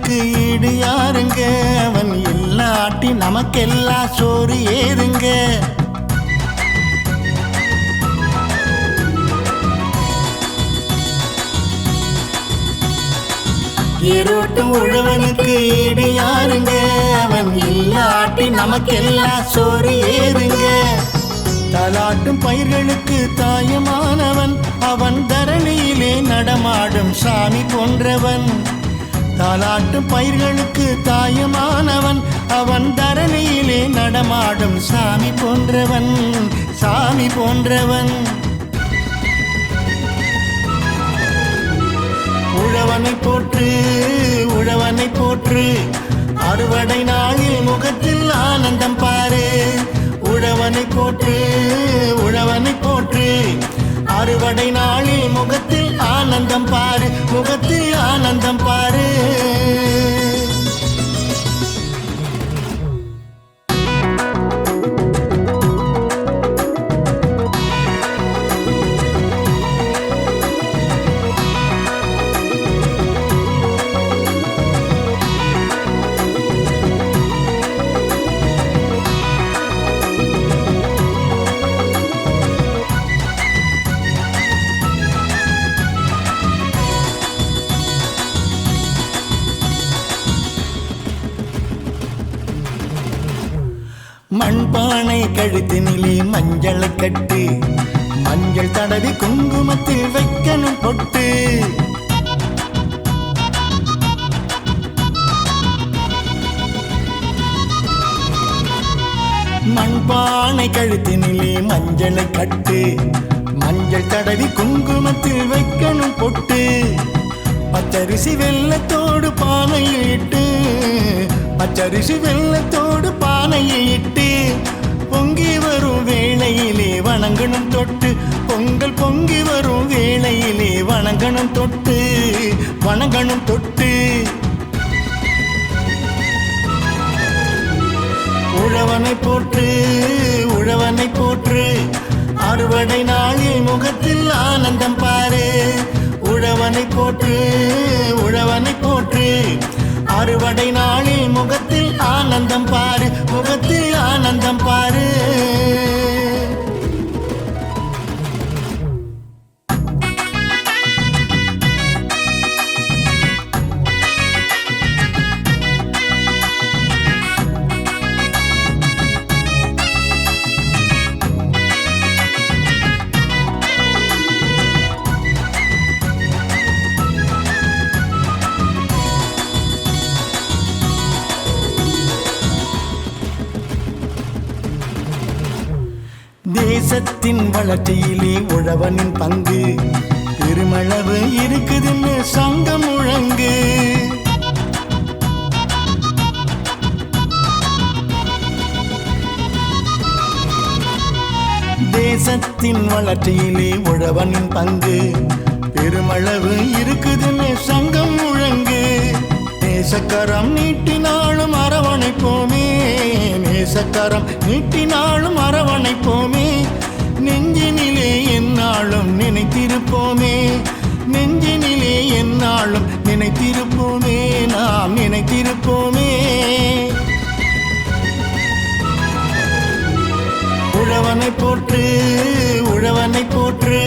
உழவனுக்கு ஈடு யாருங்க? அவன் இல்லாட்டி நமக்கெல்லாம் சோறு ஏறுங்க. ஏரோட்டும் உழவனுக்கு ஈடு யாருங்க? அவன் இல்லாட்டி நமக்கெல்லாம் சோறு ஏறுங்க. தாலாட்டும் பயிர்களுக்கு தாயமானவன், அவன் தரணியிலே நடமாடும் சாமி போன்றவன். தாலாட்டும் பயிர்களுக்கு தாயமானவன், அவன் தரணியிலே நடமாடும் சாமி போன்றவன், சாமி போன்றவன். உழவனை போற்று, உழவனை போற்று, அறுவடை நாளில் முகத்தில் ஆனந்தம் பாரு. உழவனை போற்று, உழவனை போற்று, அறுவடை நாளில் முகத்தில் ஆனந்தம் பாரு, முகத்தில் ஆனந்தம் பாரு. மண்பானை கழுத்தினிலே மஞ்சளை கட்டு, மஞ்சள் தடவி குங்குமத்தில் வைக்கணும் பொட்டு. மண்பானை கழுத்தினிலே மஞ்சளை கட்டு, மஞ்சள் தடவி குங்குமத்தில் வைக்கணும் பொட்டு. பச்சரிசி வெள்ளத்தோடு பானையில் இட்டு, பச்சரிசி வெள்ளத்தோடு பானையில் இட்டு, பொங்கி வரும் வேளையிலே வணங்கணும் தொட்டு. பொங்கல் பொங்கி வரும் வேளையிலே வணங்கணும் தொட்டு, வணங்கணும் தொட்டு. உழவனை போற்று, உழவனை போற்று, அறுவடை நாளில் முகத்தில் ஆனந்தம் பாரு. உழவனை போற்று, உழவனை போற்று, அறுவடை நாளில் முகத்தில் ஆனந்தம் பாரு, முகத்தில் ஆனந்தம் பாரு. தேசத்தின் வளர்ச்சியிலே உழவனின் பங்கு பெருமளவு இருக்குதுன்னு சங்கம் முழங்கு. தேசத்தின் வளர்ச்சியிலே உழவனின் பங்கு பெருமளவு இருக்குதுன்னு சங்கம் முழங்கு. நேசக்கரம் நீட்டினாலும் அரவணைப்போமே, நேசக்கரம் நீட்டினாலும் அரவணைப்போமே. நெஞ்சினிலே எந்நாளும் நினைத்திருப்போமே, நெஞ்சினிலே எந்நாளும் நினைத்திருப்போமே, நாம் நினைத்திருப்போமே. உழவனை போற்று, உழவனை போற்று,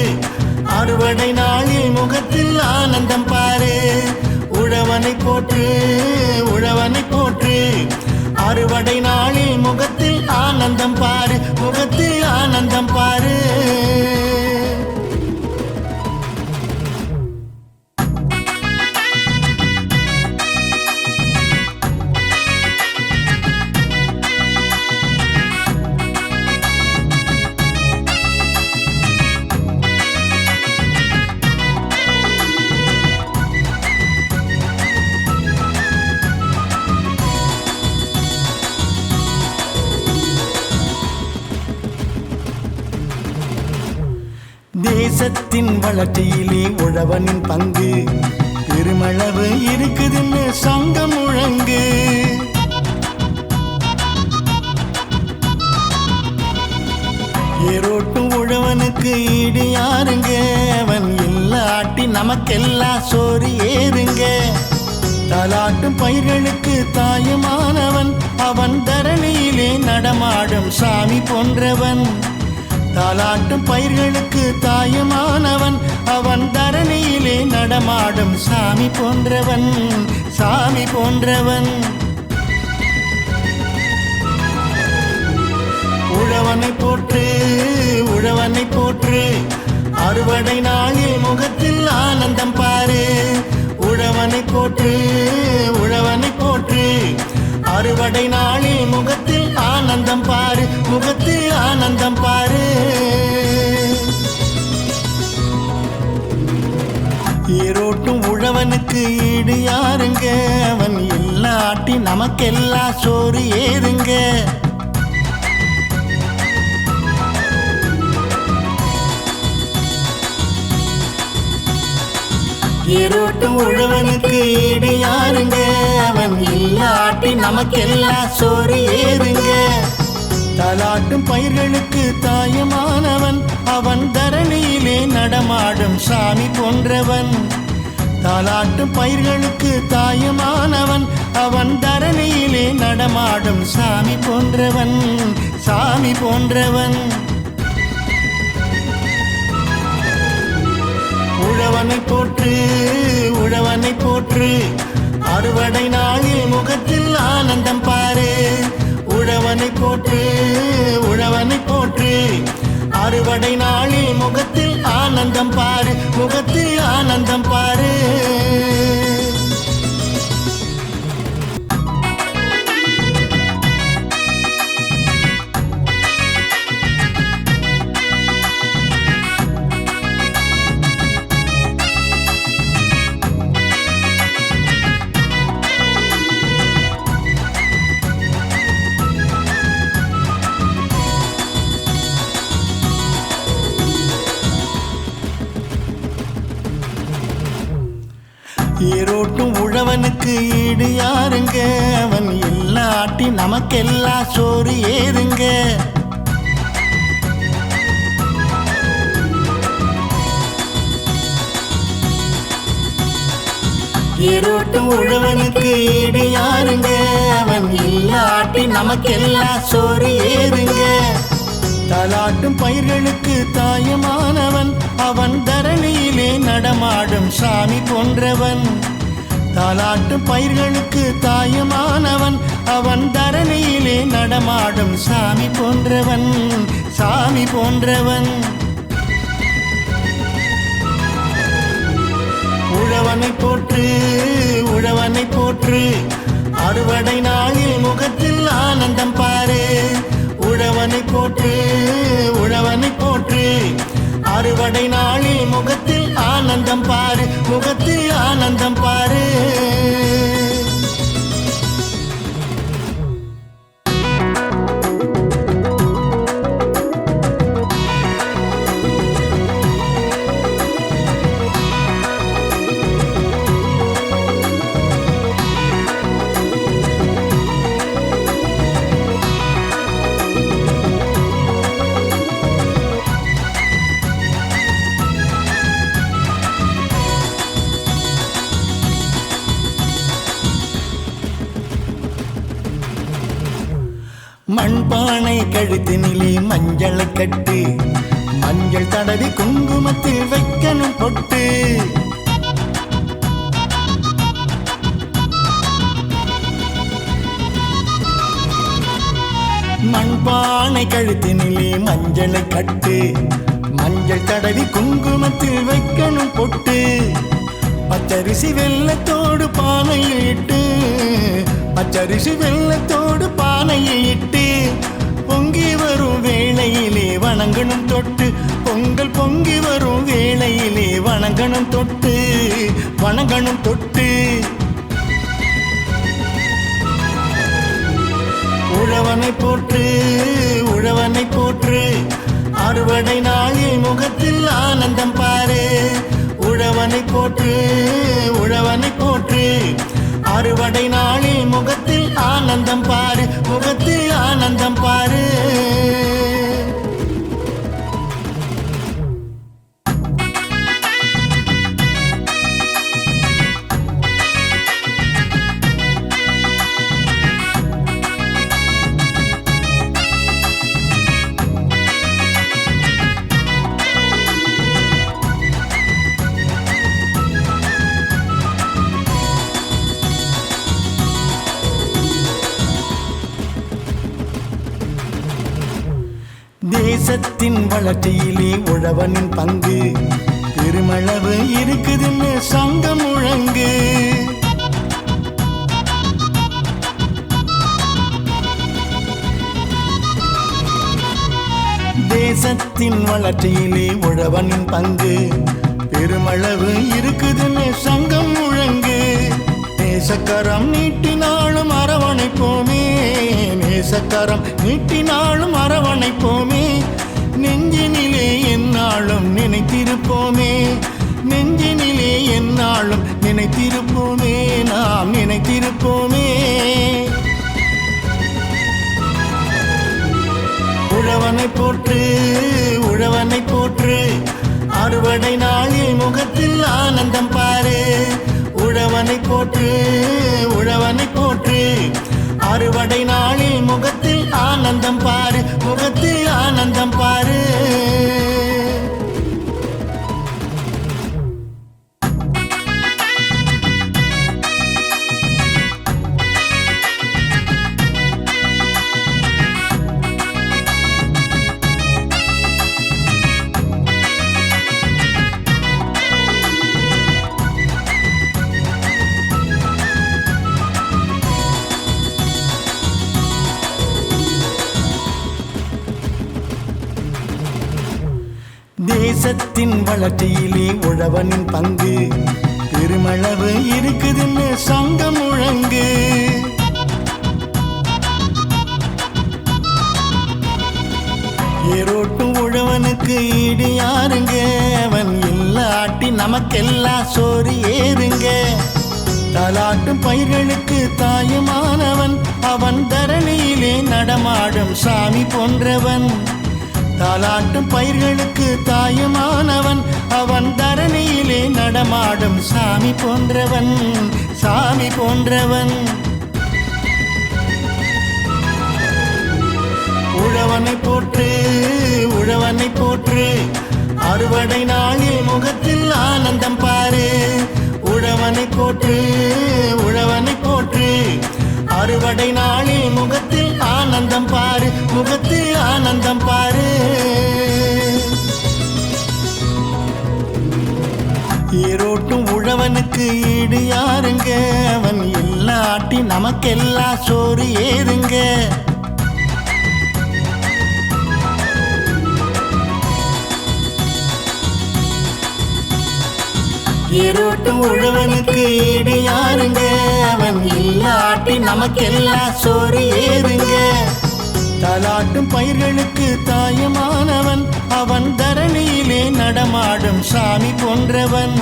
அறுவடை நாளில் முகத்தில் ஆனந்தம் பாரு. உழவனை போற்று, உழவனை போற்று, அறுவடை நாளில் முகத்தில் ஆனந்தம் பாரு, முகத்தில் ஆனந்தம் பாரு. தேசத்தின் வளர்ச்சியிலே உழவனின் பங்கு பெருமளவு இருக்குதுன்னு சங்கம் முழங்கு. ஏரோட்டும் உழவனுக்கு ஈடு யாருங்க? அவன் இல்லாட்டி நமக்கெல்லாம் சோறு ஏறுங்க. தாலாட்டும் பயிர்களுக்கு தாயுமானவன் அவன் தரணியிலே நடமாடும் சாமி போன்றவன். தாலாட்டும் பயிர்களுக்கு தாயுமானவன் அவன் தரணியிலே நடமாடும் சாமி போன்றவன், சாமி போன்றவன். உழவனை போற்று, உழவனை போற்று, அறுவடை நாளில் முகத்தில் ஆனந்தம் பாரு. உழவனை போற்று, உழவனை போற்று, அறுவடை நாளில் முகத்தில் ஆனந்தம் பாரு, முகத்தில் ஆனந்தம் பாரு. ஏரோட்டும் உழவனுக்கு ஈடு யாருங்க, அவன் எல்லாட்டி நமக்கெல்லாம் சோறு ஏதுங்க. ஏரோட்டும் உழவனுக்கு ஈடு யாருங்க, அவன் இல்லாட்டி நமக்கெல்லாம் சோறு ஏறுங்க. தாலாட்டும் பயிர்களுக்கு தாயுமானவன் அவன் தரணியிலே நடமாடும் சாமி போன்றவன். தாலாட்டும் பயிர்களுக்கு தாயுமானவன் அவன் தரணியிலே நடமாடும் சாமி போன்றவன், சாமி போன்றவன். உழவனை போற்று, உழவனை போற்று, அறுவடை நாளில் முகத்தில் ஆனந்தம் பாரு. உழவனை போற்று, உழவனை போற்று, அறுவடை நாளில் முகத்தில் ஆனந்தம் பாரு, முகத்தில் ஆனந்தம் பாரு. ஏரோட்டும் உழவனுக்கு ஈடு யாருங்க, அவன் எல்லாட்டி நமக்கெல்லாம் சோறு ஏதுங்க. ஏரோட்டும் உழவனுக்கு ஈடு யாருங்க, அவன் இல்லாட்டி நமக்கெல்லாம் சோறு ஏதுங்க. தாலாட்டும் பயிர்களுக்கு தாயுமானவன் அவன் தரணியிலே நடமாடும் சாமி போன்றவன். தாலாட்டும் பயிர்களுக்கு தாயுமானவன் அவன் தரணியிலே நடமாடும் சாமி போன்றவன், சாமி போன்றவன். உழவனை போற்று, உழவனை போற்று, அறுவடை நாளில் முகத்தில் ஆனந்தம் பாரு. உழவனை போற்று, உழவனை போற்று, அறுவடை நாளில் முகத்தில் ஆனந்தம் பாரு, முகத்தில் ஆனந்தம் பாரு. மண்பானை கழுத்தினிலே மஞ்சளை கட்டு, மஞ்சள் தடவி குங்குமத்தில் வைக்கணும் பொட்டு. மண்பானை கழுத்தினிலே மஞ்சளை கட்டு, மஞ்சள் தடவி குங்குமத்தில் வைக்கணும் பொட்டு. பச்சரிசி வெள்ளத்தோடு பானையில் இட்டு, பச்சரிசி வெள்ளத்தோடு பானையில் இட்டு, பொங்கி வரும் வேளையிலே வணங்கணும் தொட்டு. பொங்கல் பொங்கி வரும் வேளையிலே வணங்கணும் தொட்டு, வணங்கணும் தொட்டு. உழவனை போற்று, உழவனை போற்று, அறுவடை நாளில் முகத்தில் ஆனந்தம் பாரு. உழவனை போற்று, உழவனை போற்று, அறுவடை நாளில் முகத்தில் ஆனந்தம் பாரு, முகத்தில் ஆனந்தம் பாரு. தேசத்தின் வளர்ச்சியிலே உழவனின் பங்கு பெருமளவு இருக்குதுன்னு சங்கம் முழங்கு. தேசத்தின் வளர்ச்சியிலே உழவனின் பங்கு பெருமளவு இருக்குதுன்னு சங்கம் முழங்கு. நேசக்கரம் நீட்டினாலும் அரவணைப்போமே, நேசக்கரம் நீட்டினாலும் அரவணைப்போமே. நெஞ்சினிலே எந்நாளும் நினைத்திருப்போமே, நெஞ்சினிலே எந்நாளும் நினைத்திருப்போமே, நாம் நினைத்திருப்போமே. உழவனை போற்று, உழவனை போற்று, அறுவடை நாளில் முகத்தில் ஆனந்தம் பாரு. உழவனை போற்று, உழவனை போற்று, அறுவடை நாளில் முகத்தில் ஆனந்தம் பாரு, முகத்தில் ஆனந்தம் பாரு. தேசத்தின் வளர்ச்சியிலே உழவனின் பங்கு பெருமளவு இருக்குதுன்னு சங்கம் முழங்கு. ஏரோட்டும் உழவனுக்கு ஈடு யாருங்க, அவன் இல்லாட்டி நமக்கெல்லாம் சோறு ஏறுங்க. தாலாட்டும் பயிர்களுக்கு தாயுமானவன், அவன் தரணியிலே நடமாடும் சாமி போன்றவன். தாலாட்டும் பயிர்களுக்கு தாயுமானவன், அவன் தரணியிலே நடமாடும் சாமி போன்றவன், சாமி போன்றவன். உழவனை போற்று, உழவனை போற்று, அறுவடை நாளில் முகத்தில் ஆனந்தம் பாரு. உழவனை போற்று, உழவனை போற்று, அறுவடை நாளில் முகத்தில் ஆனந்தம் பாரு, முகத்தில் ஆனந்தம் பாரு. ஏரோட்டும் உழவனுக்கு ஈடு யாருங்க, அவன் இல்லாட்டி நமக்கெல்லாம் சோறு ஏறுங்க. ஏரோட்டும் உழவனுக்கு ஈடு யாருங்க, அவன் இல்லாட்டி நமக்கெல்லாம் சோறு ஏறுங்க. தாலாட்டும் பயிர்களுக்கு தாயுமானவன், அவன் தரணியிலே நடமாடும் சாமி போன்றவன்.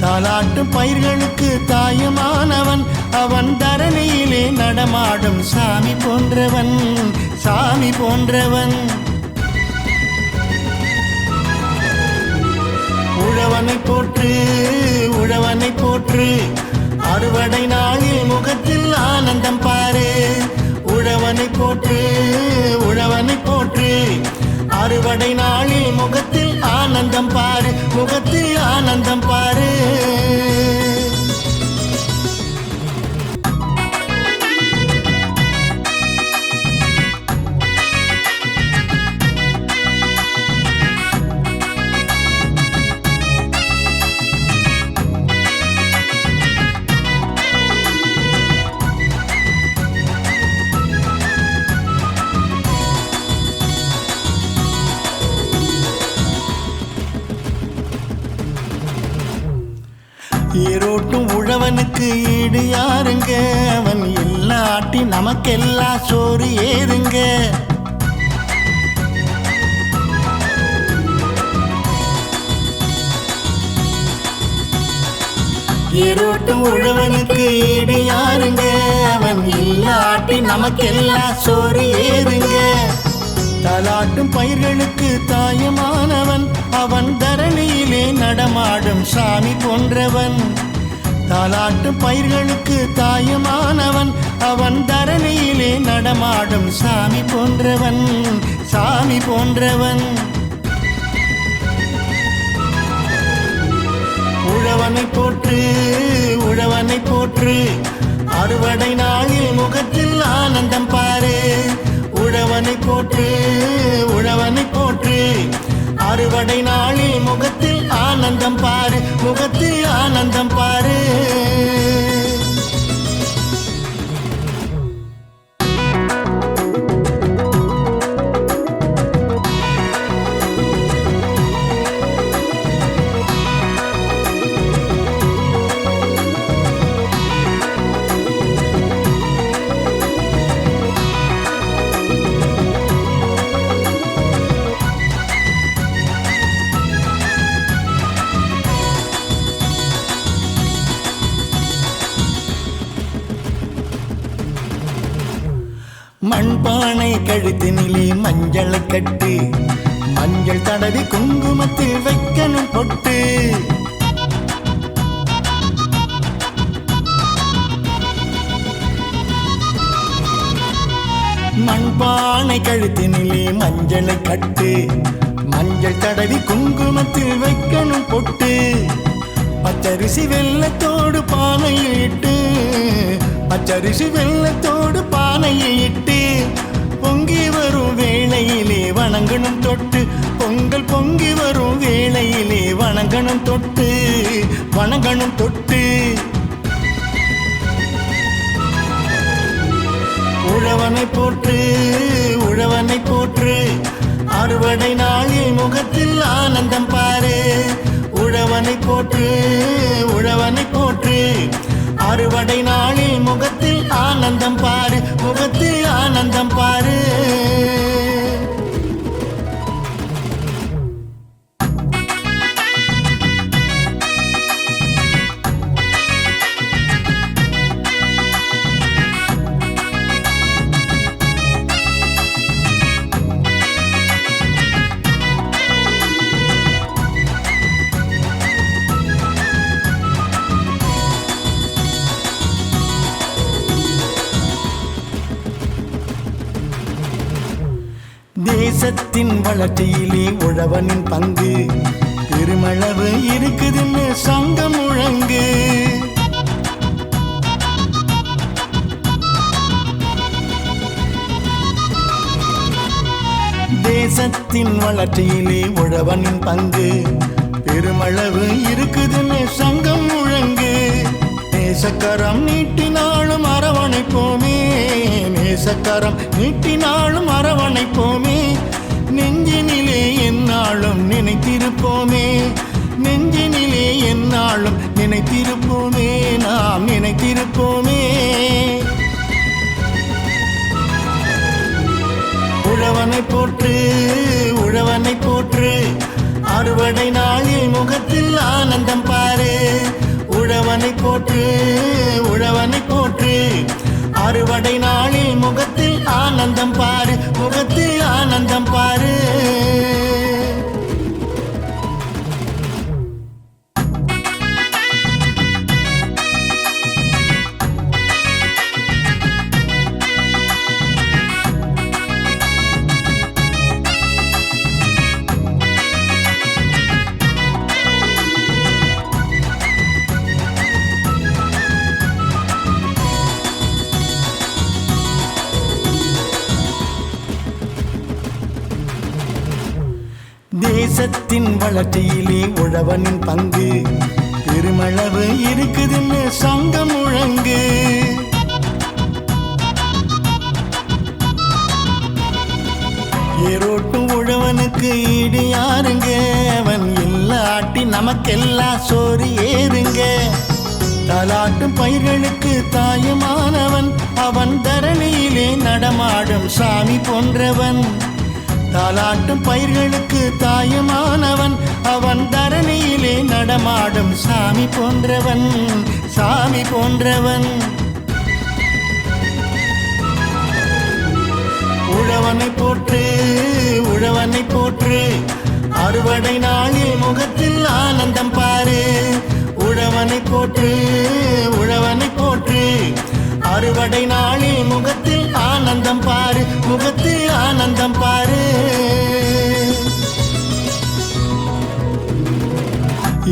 தாலாட்டும் பயிர்களுக்கு தாயுமானவன், அவன் தரணியிலே நடமாடும் சாமி போன்றவன், சாமி போன்றவன். உழவனை போற்று, உழவனை போற்று, அறுவடை நாளில் முகத்தில் ஆனந்தம் பாரு. உழவனை போற்று, உழவனை போற்று, அறுவடை நாளில் முகத்தில் ஆனந்தம் பாரு, முகத்தில் ஆனந்தம் பாரு. ஏரோட்டும் உழவனுக்கு ஈடு யாருங்க, அவன் இல்லாட்டி நமக்கெல்லாம் சோறு ஏறுங்க. ஏரோட்டும் உழவனுக்கு ஈடு யாருங்க, அவன் இல்லாட்டி நமக்கெல்லாம் சோறு ஏறுங்க. தாலாட்டும் பயிர்களுக்கு தாயுமானவன், அவன் தரணியிலே நடமாடும் சாமி போன்றவன். தாலாட்டும் பயிர்களுக்கு தாயுமானவன், அவன் தரணியிலே நடமாடும் சாமி போன்றவன், சாமி போன்றவன். உழவனை போற்று, உழவனை போற்று, அறுவடை நாளில் முகத்தில் ஆனந்தம் பாரு. உழவனை போற்று உழவனை போற்று அறுவடை நாளில் முகத்தில் ஆனந்தம் பாரு முகத்தில் ஆனந்தம் பாரு மண்பானை கழுத்தினிலே மஞ்சளை கட்டு மஞ்சள் தடவி குங்குமத்தில் வைக்கணும் பொட்டு மண்பானை கழுத்தினிலே மஞ்சளை கட்டு மஞ்சள் தடவி குங்குமத்தில் வைக்கணும் பொட்டு பச்சரிசி வெள்ளத்தோடு பானையில் இட்டு பச்சரிசி வெள்ளத்தோடு பானையில் இட்டு பொங்கி வரும் வேளையிலே வணங்கணும் தொட்டு பொங்கல் பொங்கி வரும் வேளையிலே வணங்கணும் தொட்டு வணங்கணும் தொட்டு உழவனை போற்று உழவனை போற்று அறுவடை நாளில் முகத்தில் ஆனந்தம் பாரு உழவனை போற்று உழவனை போற்று அறுவடை நாளில் முகத்தில் ஆனந்தம் பாரு முகத்தில் ஆனந்தம் பாரு தேசத்தின் வளர்ச்சியிலே உழவனின் பங்கு பெருமளவு இருக்குதுன்னு சங்கம் முழங்கு தேசத்தின் வளர்ச்சியிலே உழவனின் பங்கு பெருமளவு இருக்குதுன்னு சங்கம் முழங்கு நேசக்கரம் நீட்டினாலும் அரவணைப்போமே நேசக்கரம் நீட்டினாலும் அரவணைப்போமே நெஞ்சினிலே எந்நாளும் நினைத்திருப்போமே நெஞ்சினிலே எந்நாளும் நினைத்திருப்போமே நாம் நினைத்திருப்போமே உழவனை போற்று உழவனை போற்று அறுவடை நாளில் முகத்தில் ஆனந்தம் பாரு உழவனை போற்று உழவனை போற்று அறுவடை நாளில் முகத்தில் ஆனந்தம் பாரு முகத்தில் ஆனந்தம் பாரு தேசத்தின் வளர்ச்சியிலே உழவனின் பங்கு பெருமளவு இருக்குதுன்னு சங்கம் முழங்கு ஏரோட்டும் உழவனுக்கு ஈடு யாருங்க அவன் இல்லாட்டி நமக்கெல்லாம் சோறு ஏறுங்க தாலாட்டும் பயிர்களுக்கு தாயுமானவன் அவன் தரணியிலே நடமாடும் சாமி போன்றவன் தாலாட்டும் பயிர்களுக்கு தாயுமானவன் அவன் தரணியிலே நடமாடும் சாமி போன்றவன் சாமி போன்றவன் உழவனை போற்று உழவனை போற்று அறுவடை நாளில் முகத்தில் ஆனந்தம் பாரு உழவனை போற்று உழவனை போற்று அறுவடை நாளில் முகத்தில் ஆனந்தம் பாரு முகத்தில் ஆனந்தம் பாரு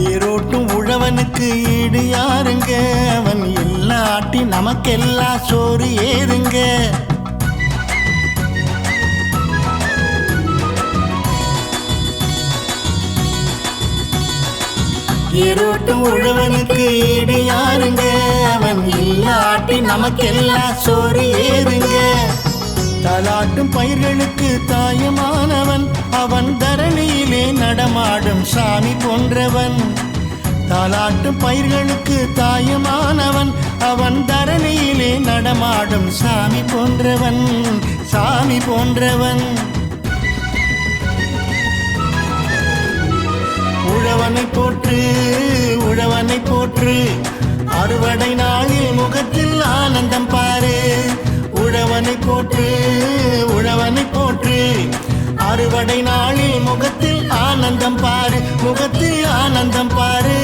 ஏரோட்டும் உழவனுக்கு ஈடு யாருங்க அவன் இல்லாட்டி நமக்கெல்லாம் சோறு ஏறுங்க ஏரோட்டும் உழவனுக்கு ஈடு யாருங்க, அவன் இல்லாட்டி நமக்கெல்லாம் சோறு ஏதுங்க. தாலாட்டும் பயிர்களுக்கு தாயமானவன், அவன் தரணியிலே நடமாடும் சாமி போன்றவன். தாலாட்டும் பயிர்களுக்கு தாயமானவன், அவன் தரணியிலே நடமாடும் சாமி போன்றவன், சாமி போன்றவன். உழவனை போற்று, உழவனை போற்று, அறுவடை நாளில் முகத்தில் ஆனந்தம் பாரு. உழவனை போற்று, உழவனை போற்று, அறுவடை நாளில் முகத்தில் ஆனந்தம் பாரு, முகத்தில் ஆனந்தம் பாரு.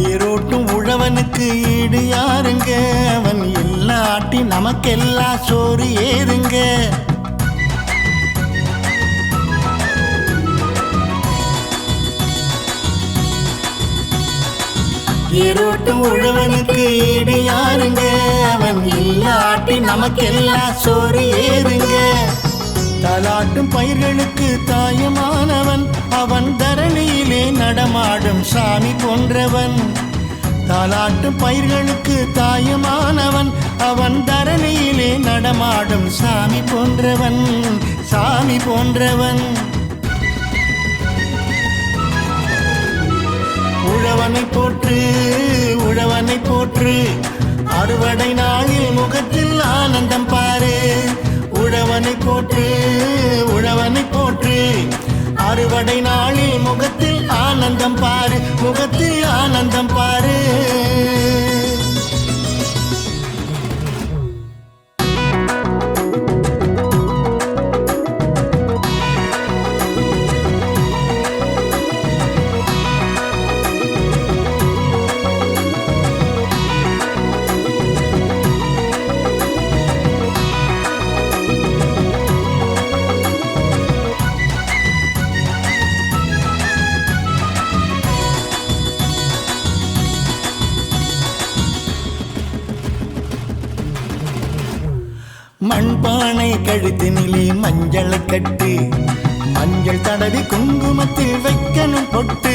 ஏரோட்டும் உழவனுக்கு ஈடு யாருங்க, அவன் இல்லாட்டி நமக்கெல்லாம் சோறு ஏதுங்க. ஏரோட்டும் உழவனுக்கு ஈடு யாருங்க, அவன் இல்லாட்டி நமக்கெல்லாம் சோறு ஏதுங்க. தாலாட்டும் பயிர்களுக்கு தாயமானவன், அவன் தரணியிலே நடமாடும் சாமி போன்றவன். தாலாட்டும் பயிர்களுக்கு தாயமானவன், அவன் தரணியிலே நடமாடும் சாமி போன்றவன், சாமி போன்றவன். உழவனை போற்று, உழவனை போற்று, அறுவடை நாளில் முகத்தில் ஆனந்தம் பாரு. உழவனை போற்று, உழவனை போற்று, அறுவடை நாளில் முகத்தில் ஆனந்தம் பாரு, முகத்தில் ஆனந்தம் பாரு. மண்பானை கழுத்தினிலே மஞ்சளை கட்டு, மஞ்சள் தடவி குங்குமத்தில் வைக்கணும் பொட்டு.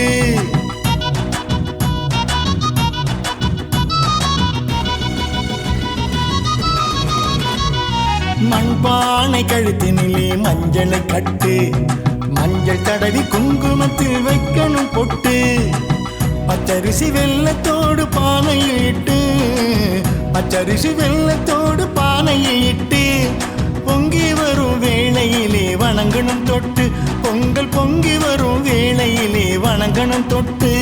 மண்பானை கழுத்தினிலே மஞ்சளை கட்டு, மஞ்சள் தடவி குங்குமத்தில் வைக்கணும் பொட்டு. பச்சரிசி வெள்ளத்தோடு பானையில் இட்டு, பச்சரிசி வெள்ளத்தோடு பானையில் இட்டு, பொங்கி வரும் வேளையிலே வணங்கணும் தொட்டு. பொங்கல் பொங்கி வரும் வேளையிலே வணங்கணும் தொட்டு,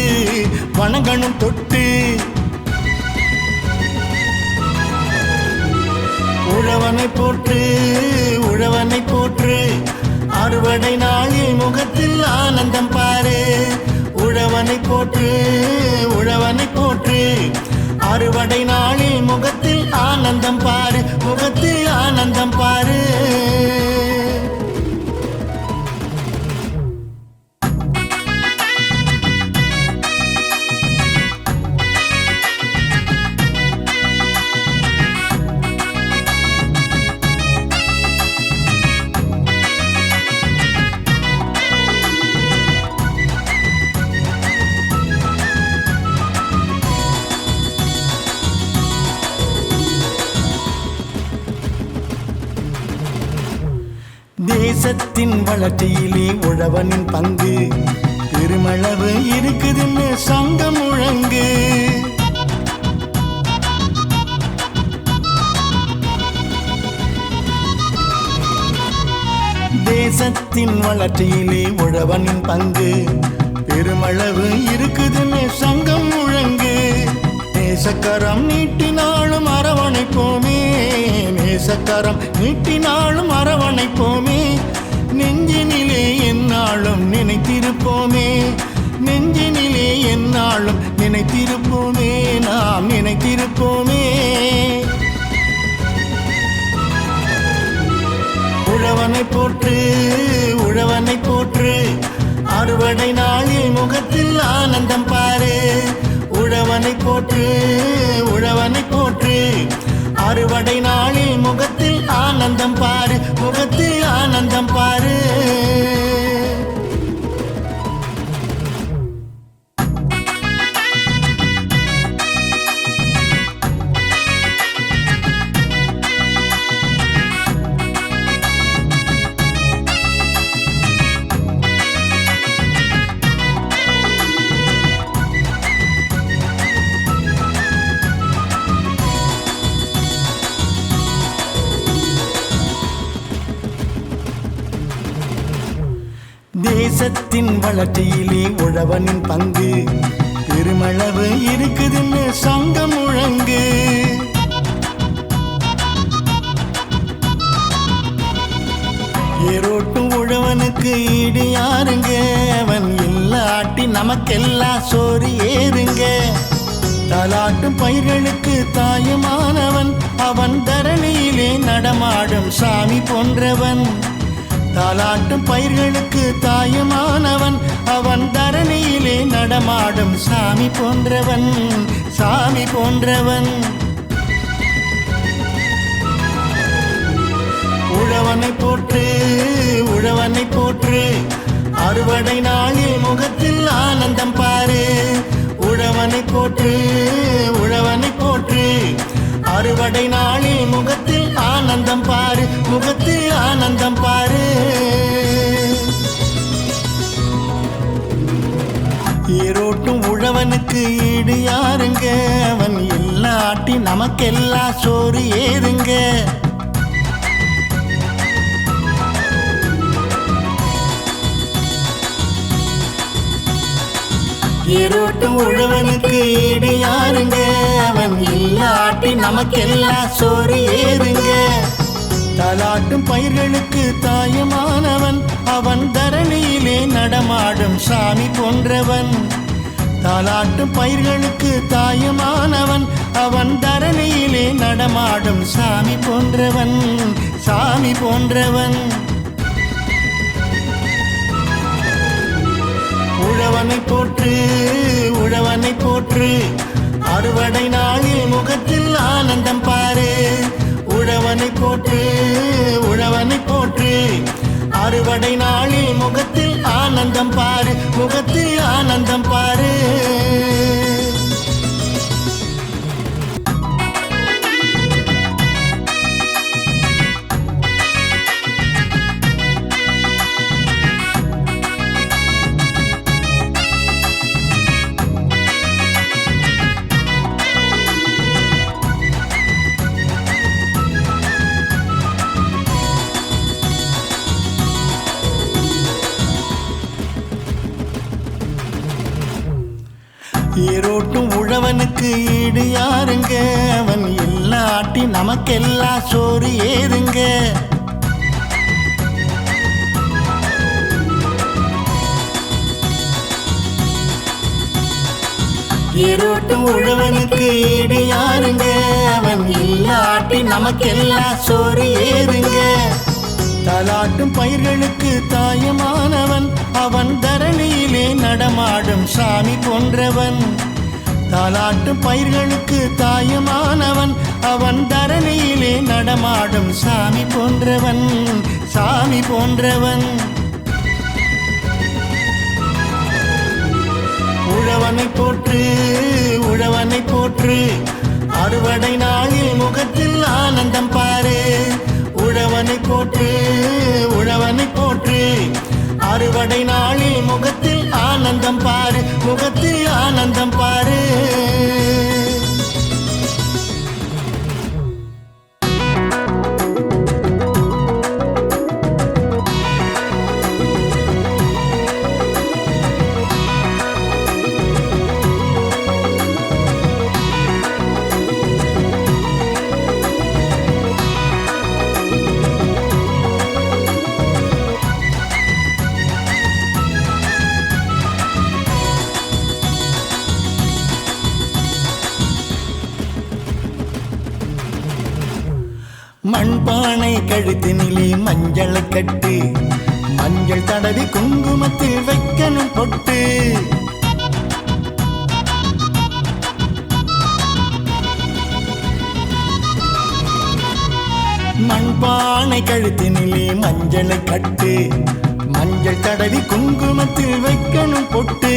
வணங்கணும் தொட்டு. உழவனை போற்று, உழவனை போற்று, அறுவடை நாளில் முகத்தில் ஆனந்தம் பாரு. உழவனை போற்று, உழவனை போற்று, அறுவடை நாளில் முகத்தில் ஆனந்தம் பாரு, முகத்தில் ஆனந்தம் பாரு. தேசத்தின் வளர்ச்சியிலே உழவனின் பங்கு பெருமளவு இருக்குதுன்னு சங்கம் முழங்கு. தேசத்தின் வளர்ச்சியிலே உழவனின் பங்கு பெருமளவு இருக்குதுன்னு சங்கம் முழங்கு. நேசக்கரம் நீட்டினாலும் அரவணைப்போமே, நேசக்கரம் நீட்டினாலும் அரவணைப்போமே. நெஞ்சினிலே எந்நாளும் நினைத்திருப்போமே, நெஞ்சினிலே என்னாலும் நினைத்திருப்போமே, நாம் நினைத்திருப்போமே. உழவனை போற்று, உழவனை போற்று, அறுவடை நாளில் முகத்தில் ஆனந்தம் பாரு. உழவனை போற்று, உழவனை போற்று, அறுவடை நாளில் முகத்தில் ஆனந்தம் பாரு, முகத்தில் ஆனந்தம் பாரு. தேசத்தின் வளர்ச்சியிலே உழவனின் பங்கு பெருமளவு இருக்குதுன்னு சங்கம் முழங்கு. ஏரோட்டும் உழவனுக்கு ஈடு யாருங்க, அவன் இல்லாட்டி நமக்கெல்லாம் சோறு ஏறுங்க. தாலாட்டும் பயிர்களுக்கு தாயுமானவன், அவன் தரணியிலே நடமாடும் சாமி போன்றவன். தாலாட்டும் பயிர்களுக்கு தாயுமானவன், அவன் தரணியிலே நடமாடும் சாமி போன்றவன், சாமி போன்றவன். உழவனை போற்று, உழவனை போற்று, அறுவடை நாளில் முகத்தில் ஆனந்தம் பாரு. உழவனை போற்று, உழவனை போற்று, அறுவடை நாளில் முகத்தில் ஆனந்தம் பாரு, முகத்தில் ஆனந்தம் பாரு. ஏரோட்டும் உழவனுக்கு ஈடு யாருங்க, அவன் இல்லாட்டி நமக்கெல்லாம் சோறு ஏறுங்க. ஏரோட்டும் உழவனுக்கு ஈடு யாருங்க, அவன் இல்லாட்டி நமக்கெல்லாம் சோறு ஏறுங்க. தாலாட்டும் பயிர்களுக்கு தாயுமானவன், அவன் தரணியிலே நடமாடும் சாமி போன்றவன். தாலாட்டும் பயிர்களுக்கு தாயுமானவன், அவன் தரணியிலே நடமாடும் சாமி போன்றவன், சாமி போன்றவன். உழவனை போற்று, உழவனை போற்று, அறுவடை நாளில் முகத்தில் ஆனந்தம் பாரு. உழவனை போற்று, உழவனை போற்று, அறுவடை நாளில் முகத்தில் ஆனந்தம் பாரு, முகத்தில் ஆனந்தம் பாரு. ஏரோட்டும் உழவனுக்கு ஈடு யாருங்க, அவன் இல்லாட்டி நமக்கெல்லாம் சோறு ஏறுங்க. ஏரோட்டும் உழவனுக்கு ஈடு யாருங்க, அவன் இல்லாட்டி நமக்கெல்லாம் சோறு ஏறுங்க. தாலாட்டும் பயிர்களுக்கு தாயுமானவன், அவன் தரணியிலே நடமாடும் சாமி போன்றவன். தாலாட்டும் பயிர்களுக்கு தாயுமானவன், அவன் தரணியிலே நடமாடும் சாமி போன்றவன், சாமி போன்றவன். உழவனை போற்று, உழவனை போற்று, அறுவடை நாளில் முகத்தில் ஆனந்தம் பாரு. உழவனை போற்று, உழவனை போற்று, அறுவடை நாளில் முகத்தில் ஆனந்தம் பாரு, முகத்தில் ஆனந்தம் பாரு. மண்பானை கழுத்தினிலே மஞ்சளை கட்டு, மஞ்சள் தடவி குங்குமத்தில் வைக்கணும் பொட்டு. மண்பானை கழுத்தினிலே மஞ்சளை கட்டு, மஞ்சள் தடவி குங்குமத்தில் வைக்கணும் பொட்டு.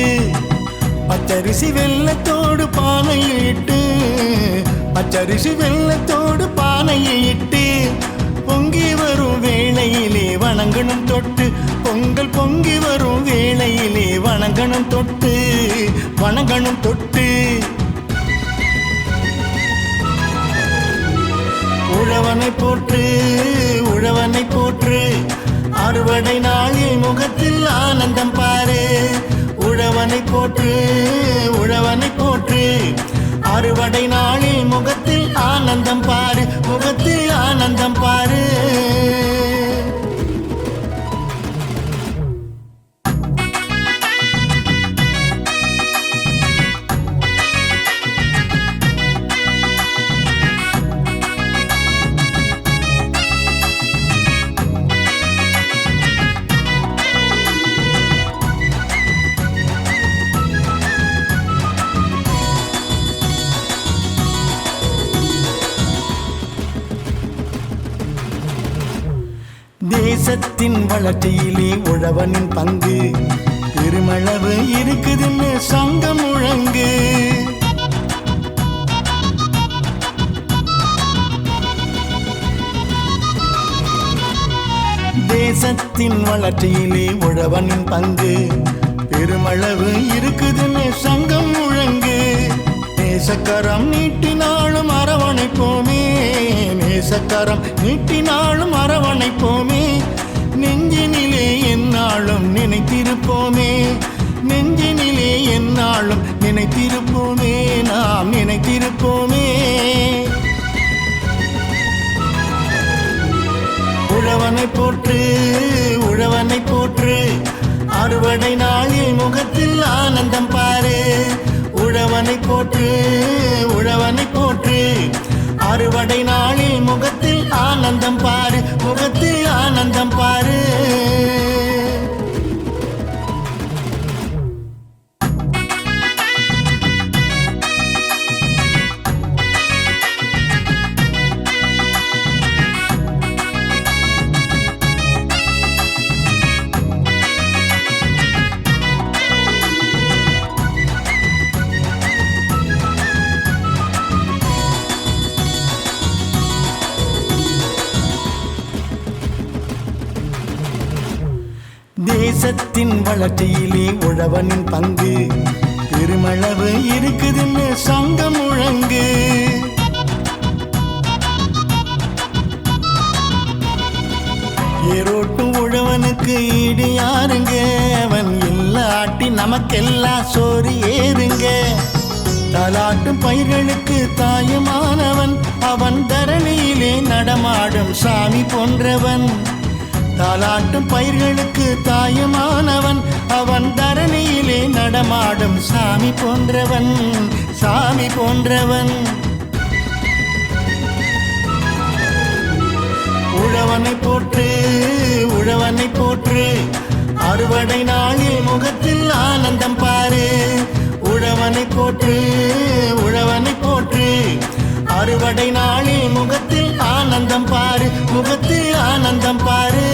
பச்சரிசி வெள்ளத்தோடு பானையில் இட்டு, பச்சரிசி வெள்ளத்தோடு பானையில் இட்டு, பொங்கி வரும் வேளையிலே வணங்கணும் தொட்டு. பொங்கல் பொங்கி வரும் வேளையிலே வணங்கணும் தொட்டு, வணங்கணும் தொட்டு. உழவனை போற்று, உழவனை போற்று, அறுவடை நாளில் முகத்தில் ஆனந்தம் பாரு. உழவனை போற்று, உழவனை போற்று, அறுவடை நாளில் முகத்தில் ஆனந்தம் பாரு, முகத்தில் ஆனந்தம் பாரு. தேசத்தின் வளர்ச்சியிலே உழவனின் பங்கு பெருமளவு இருக்குதுன்னு சங்கம் முழங்கு. தேசத்தின் வளர்ச்சியிலே உழவனின் பங்கு பெருமளவு இருக்குதுன்னு சங்கம் முழங்கு. நேசக்கரம் நீட்டினாலும் அரவணைப்போமே, நேசக்கரம் நீட்டினாலும் அரவணைப்போமே. நெஞ்சினிலே எந்நாளும் நினைத்திருப்போமே, நெஞ்சினிலே எந்நாளும் நினைத்திருப்போமே, நாம் நினைத்திருப்போமே. உழவனை போற்று, உழவனை போற்று, அறுவடை நாளில் முகத்தில் ஆனந்தம் பாரு. உழவனை போற்று, உழவனை போற்று, அறுவடை நாளில் முகத்தில் ஆனந்தம் பாரு, முகத்தில் ஆனந்தம் பாரு. தேசத்தின் வளர்ச்சியிலே உழவனின் பங்கு பெருமளவு இருக்குதுன்னு சங்கம் முழங்கு. ஏரோட்டும் உழவனுக்கு ஈடு யாருங்க, அவன் இல்லாட்டி நமக்கெல்லாம் சோறு ஏறுங்க. தாலாட்டும் பயிர்களுக்கு தாயுமானவன், அவன் தரணியிலே நடமாடும் சாமி போன்றவன். தாலாட்டும் பயிர்களுக்கு தாயுமானவன், அவன் தரணியிலே நடமாடும் சாமி போன்றவன், சாமி போன்றவன். உழவனை போற்று, உழவனை போற்று, அறுவடை நாளில் முகத்தில் ஆனந்தம் பாரு. உழவனை போற்று, உழவனை போற்று, அறுவடை நாளில் முகத்தில் ஆனந்தம் பாரு, முகத்தில் ஆனந்தம் பாரு.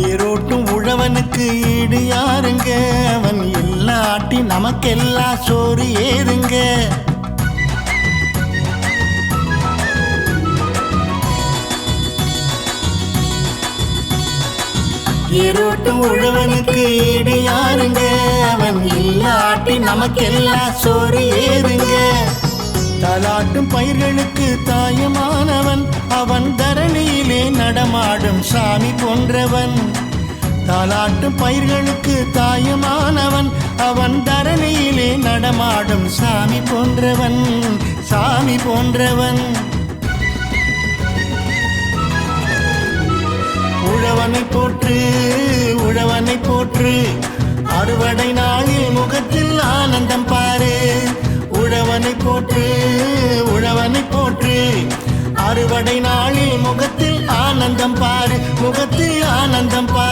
ஏரோட்டும் உழவனுக்கு ஈடு யாருங்க, அவன் இல்லாட்டி நமக்கெல்லாம் சோறு ஏறுங்க. ஏரோட்டும் உழவனுக்கு ஈடு யாருங்க, அவன் இல்லாட்டி நமக்கெல்லாம் சோறு ஏறுங்க. தாலாட்டும் பயிர்களுக்கு தாயுமானவன், அவன் தரணியிலே நடமாடும் சாமி போன்றவன். தாலாட்டும் பயிர்களுக்கு தாயுமானவன், அவன் தரணியிலே நடமாடும் சாமி போன்றவன், சாமி போன்றவன். உழவனை போற்று, உழவனை போற்று, அறுவடை நாளில் முகத்தில் ஆனந்தம் பாரு. உழவனை உழவனை போற்று உழவனை போற்று அறுவடை நாளில் முகத்தில் ஆனந்தம் பாரு முகத்தில் ஆனந்தம் பாரு